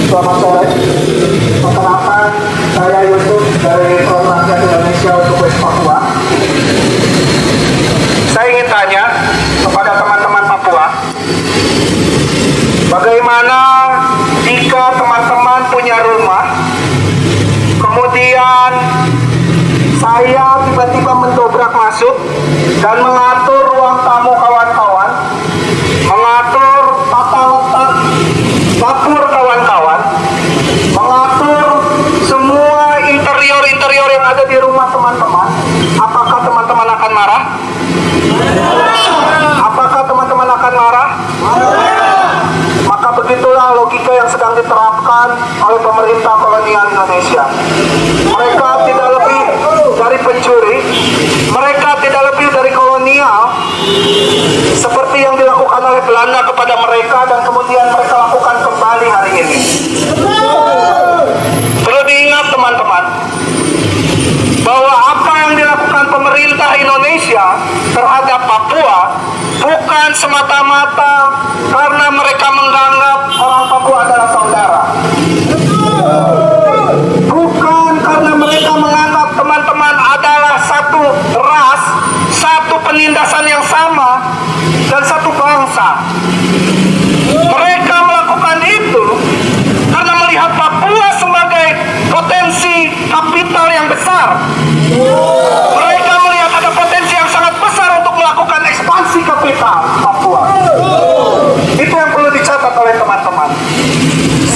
Selamat sore. Perkenalkan, saya Yusuf dari Forum Rakyat Indonesia untuk West Papua. Saya ingin tanya kepada teman-teman Papua, bagaimana jika teman-teman punya rumah, kemudian saya tiba-tiba mendobrak masuk dan mengatur ruang tamu kawan-kawan, mengatur tata letak dapur kawan-kawan, mengatur semua interior-interior yang ada di rumah teman-teman. Apakah teman-teman akan marah? Apakah teman-teman akan marah? Maka begitulah logika yang sedang diterapkan oleh pemerintah kolonial Indonesia. Mereka tidak lebih dari pencuri, mereka tidak lebih dari kolonial, seperti yang dilakukan oleh Belanda kepada mereka dan kemudian mereka lakukan kembali hari ini. Perlu diingat teman-teman, bahwa apa yang dilakukan pemerintah Indonesia terhadap Papua bukan semata-mata karena mereka menganggap orang Papua adalah saudara. Bukan karena mereka menganggap teman-teman adalah satu ras, satu penindasan yang sama, dan satu bangsa. Mereka melakukan itu karena melihat Papua sebagai potensi kapital yang besar. Mereka melihat ada potensi yang sangat besar untuk melakukan ekspansi kapital Papua. Itu yang perlu dicatat oleh teman-teman.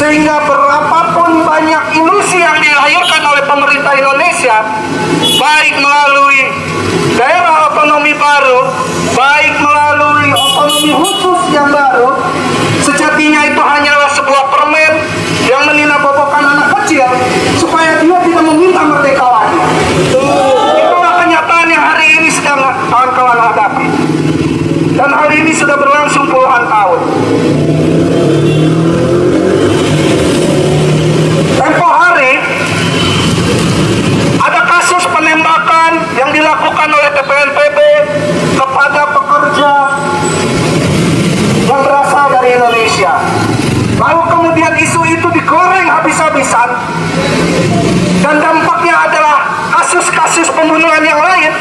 Sehingga berapapun banyak ilusi yang dilahirkan oleh pemerintah Indonesia, baik melalui daerah otonomi baru, baik melalui otonomi khusus yang baru, sejatinya itu hanyalah sebuah permen yang meninabobokan anak kecil supaya dia tidak meminta merdeka lagi. Itulah kenyataan yang hari ini sedang kawan-kawan hadapi. Dan hal ini sudah berlangsung puluhan tahun. Tempo hari ada kasus penembakan yang dilakukan oleh TPNPB kepada pekerja yang berasal dari Indonesia. Lalu kemudian isu itu digoreng habis-habisan, dan dampaknya adalah kasus-kasus pembunuhan yang lain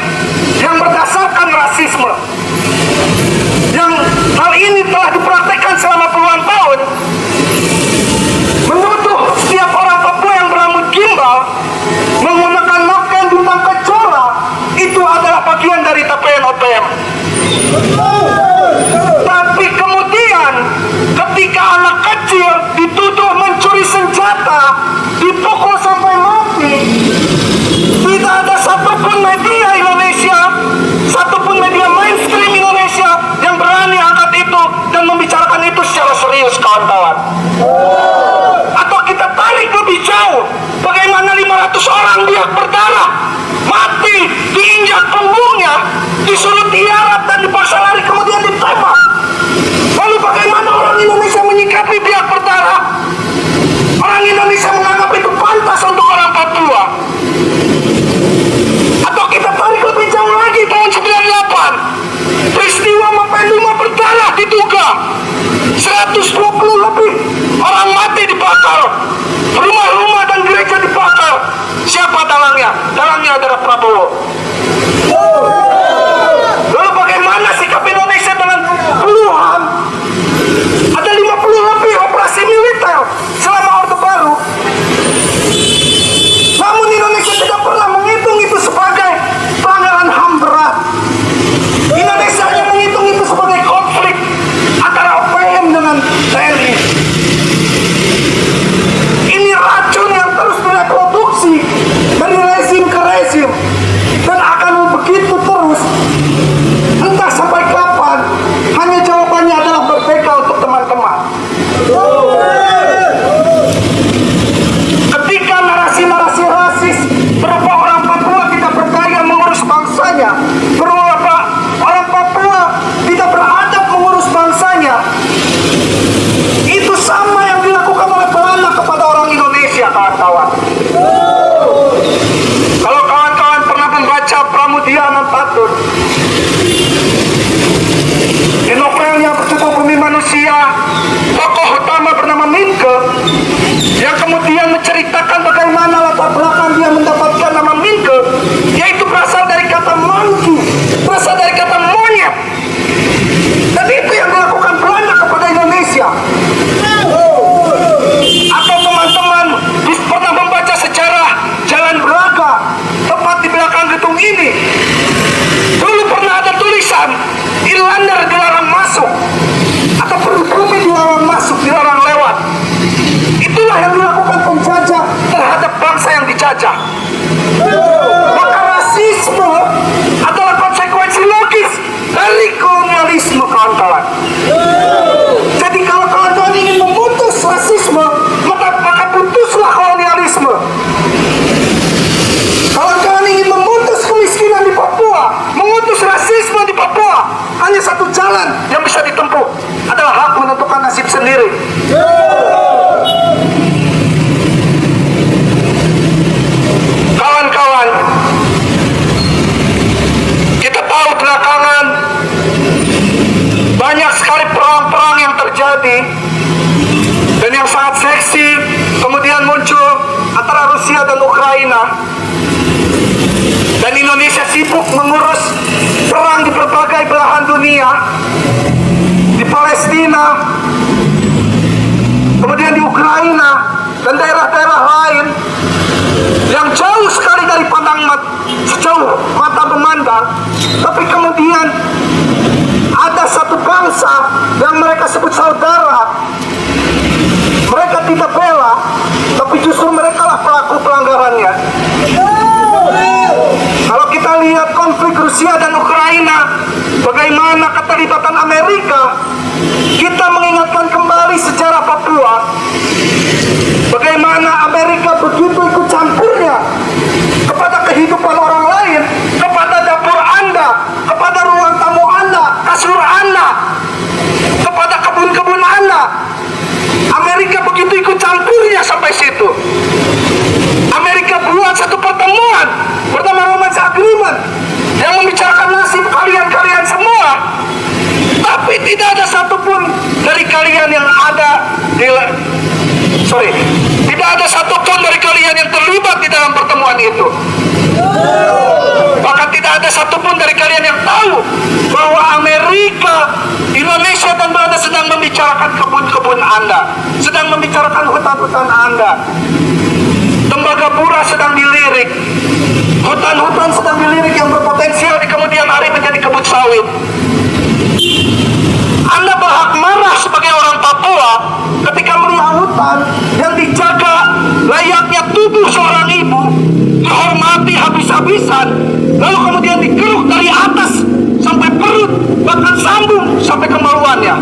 yang berdasarkan rasisme. Yang hal ini telah dipraktekkan selama puluhan tahun, menuduh setiap orang Papua yang berambut gimbal menggunakan noken bintang kejora itu adalah bagian dari TPN-OPM. Tapi kemudian ketika anak kecil dituduh mencuri senjata, dipukul sampai mati, tidak ada satupun media Indonesia, satupun media mainstream Indonesia yang berani angkat itu dan membicarakan itu secara serius, kawan-kawan. Atau kita tarik lebih jauh, bagaimana 500 orang biak berdarah mati diinjak punggungnya, disuruh tiarap dan dipaksa lari kemudian ditembak. Lalu bagaimana orang Indonesia menyikapi biak berdarah? Orang Indonesia menganggap itu pantas untuk orang Papua. Atau kita tarik lebih jauh lagi, tahun 98, peristiwa Mapenduma berdarah diduga 120 lebih orang mati dibakar, rumah-rumah dan gereja dibakar. Siapa dalangnya? Dalangnya adalah Prabowo. Lalu bagaimana sikap Indonesia dengan puluhan, ada 50 lebih operasi militer selama Orde Baru? Namun Indonesia tidak pernah menghitung itu sebagai pelanggaran HAM berat. Indonesia hanya menghitung itu sebagai konflik antara OPM dengan TNI. penjajah. Maka rasisme adalah konsekuensi logis dari kolonialisme, kawan-kawan. Jadi kalau kawan-kawan ingin memutus rasisme, maka putuslah kolonialisme. Kawan-kawan ingin memutus kemiskinan di Papua, memutus rasisme di Papua, hanya satu jalan yang bisa ditempuh, adalah hak menentukan nasib sendiri. Kawan-kawan, kita tahu belakangan banyak sekali perang-perang yang terjadi dan yang sangat seksi kemudian muncul antara Rusia dan Ukraina, dan Indonesia sibuk mengurus perang di berbagai belahan dunia, di Palestina, kemudian di Ukraina dan daerah-daerah lain yang jauh sekali dari sejauh mata memandang. Tapi kemudian ada satu bangsa yang mereka sebut saudara, mereka tidak bela, tapi justru mereka lah pelaku pelanggarannya. Kalau kita lihat konflik Rusia dan Ukraina, bagaimana keterlibatan Amerika, kita mengingatkan kembali sejarah Papua. Bagaimana Amerika begitu ikut campurnya kepada kehidupan orang lain, kepada dapur Anda, kepada ruang tamu Anda, kasur Anda, kepada kebun-kebun Anda. Amerika begitu ikut campurnya sampai situ. Amerika buat satu pertemuan bernama Romance Agreement yang membicarakan nasib kalian-kalian semua. Tapi tidak ada satupun dari kalian yang tidak ada satupun dari kalian yang terlibat di dalam pertemuan itu. Bahkan tidak ada satupun dari kalian yang tahu bahwa Amerika, Indonesia dan Belanda sedang membicarakan kebun-kebun Anda, sedang membicarakan hutan-hutan Anda. Tembagapura sedang dilirik, hutan-hutan sedang dilirik yang berpotensial di kemudian hari menjadi kebun sawit. Anda berhak marah sebagai orang Papua ketika melihat hutan yang dijaga layaknya tubuh seorang ibu, dihormati habis-habisan, lalu kemudian digeruk dari atas sampai perut, bahkan sambung sampai kemaluannya.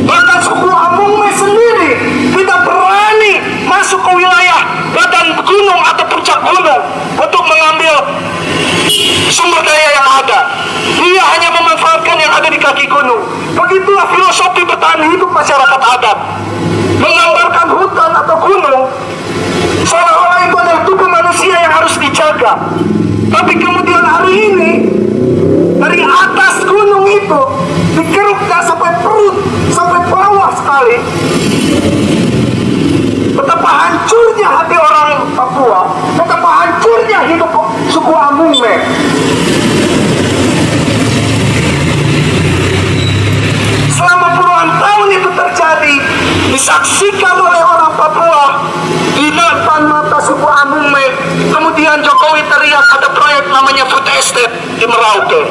Bahkan suku Amungme sendiri tidak berani masuk ke wilayah badan gunung atau puncak gunung untuk mengambil sumber daya yang ada. Dia hanya memanfaatkan yang ada di kaki gunung. Begitulah filosofi bertahan hidup masyarakat adat, menggambarkan hutan atau gunung seolah-olah itu adalah tubuh manusia yang harus dijaga. Tapi kemudian hari ini dari atas gunung itu dikeruknya sampai perut, sampai bawah sekali. Betapa hancurnya hati orang Papua, betapa hancurnya hidup suku Amungme. Selama puluhan tahun itu terjadi, disaksikan oleh orang Papua di depan mata suku Amungme. Kemudian Jokowi teriak ada proyek namanya food estate di Merauke.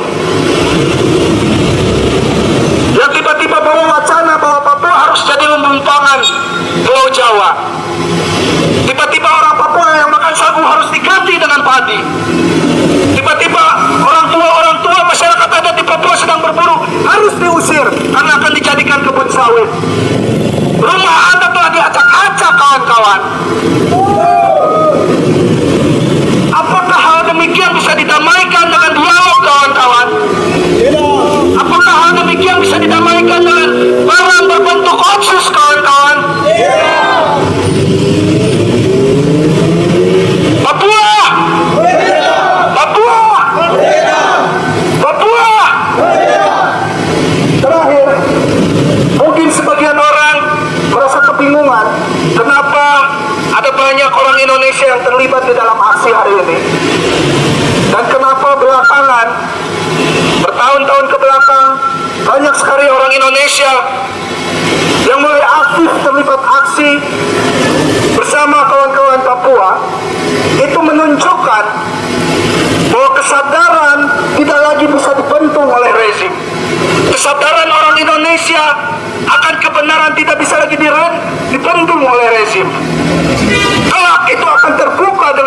Yang tiba-tiba bawa wacana bahwa Papua harus jadi lumbung pangan Pulau Jawa. Tiba-tiba orang Papua yang makan sagu harus diganti dengan padi. Tiba-tiba orang tua masyarakat adat di Papua sedang berburu harus diusir karena akan dijadikan kebun sawit. Rumah Anda telah diacak-acak, kawan-kawan. Apakah hal demikian bisa didamaikan dengan dialog, kawan-kawan? Apakah hal demikian bisa didamaikan dengan barang berbentuk otsus, kawan-kawan? Papua! Papua! Papua! Terakhir, mungkin sebagian orang merasa kebingungan kenapa ada banyak orang Indonesia yang terlibat di dalam aksi hari ini, dan kenapa belakangan, bertahun-tahun ke belakang, banyak sekali orang Indonesia yang mulai aktif terlibat aksi bersama kawan-kawan Papua. Itu menunjukkan bahwa kesadaran tidak lagi bisa dibentuk oleh rezim. Kesadaran orang Indonesia akan kebenaran tidak bisa lagi dibentuk oleh rezim.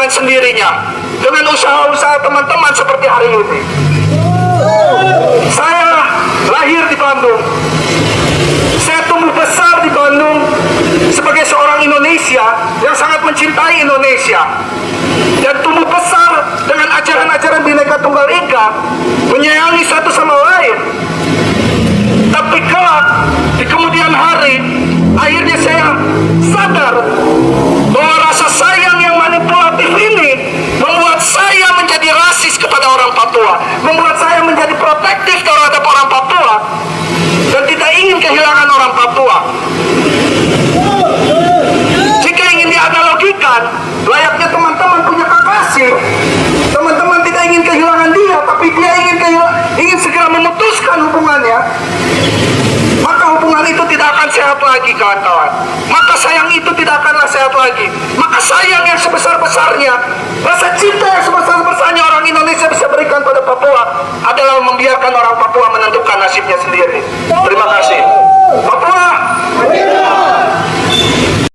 dengan sendirinya, dengan usaha-usaha teman-teman seperti hari ini. Saya lahir di Bandung, saya tumbuh besar di Bandung sebagai seorang Indonesia yang sangat mencintai Indonesia, dan tumbuh besar dengan ajaran-ajaran Bhinneka Tunggal Ika, menyayangi satu sama lain. Tapi kelak di kemudian hari, akhirnya saya sadar bahwa rasa sayang yang manipulatif ini membuat saya menjadi rasis kepada orang Papua, membuat saya menjadi protektif terhadap orang Papua, dan tidak ingin kehilangan orang Papua. Jika ingin dianalogikan, layaknya teman-teman punya kekasih, teman-teman tidak ingin kehilangan dia, tapi dia ingin segera memutuskan hubungannya, maka hubungan itu tidak akan sehat lagi, kawan-kawan. Maka sayang itu tidak akanlah sehat lagi. Maka sayang yang sebesar-besarnya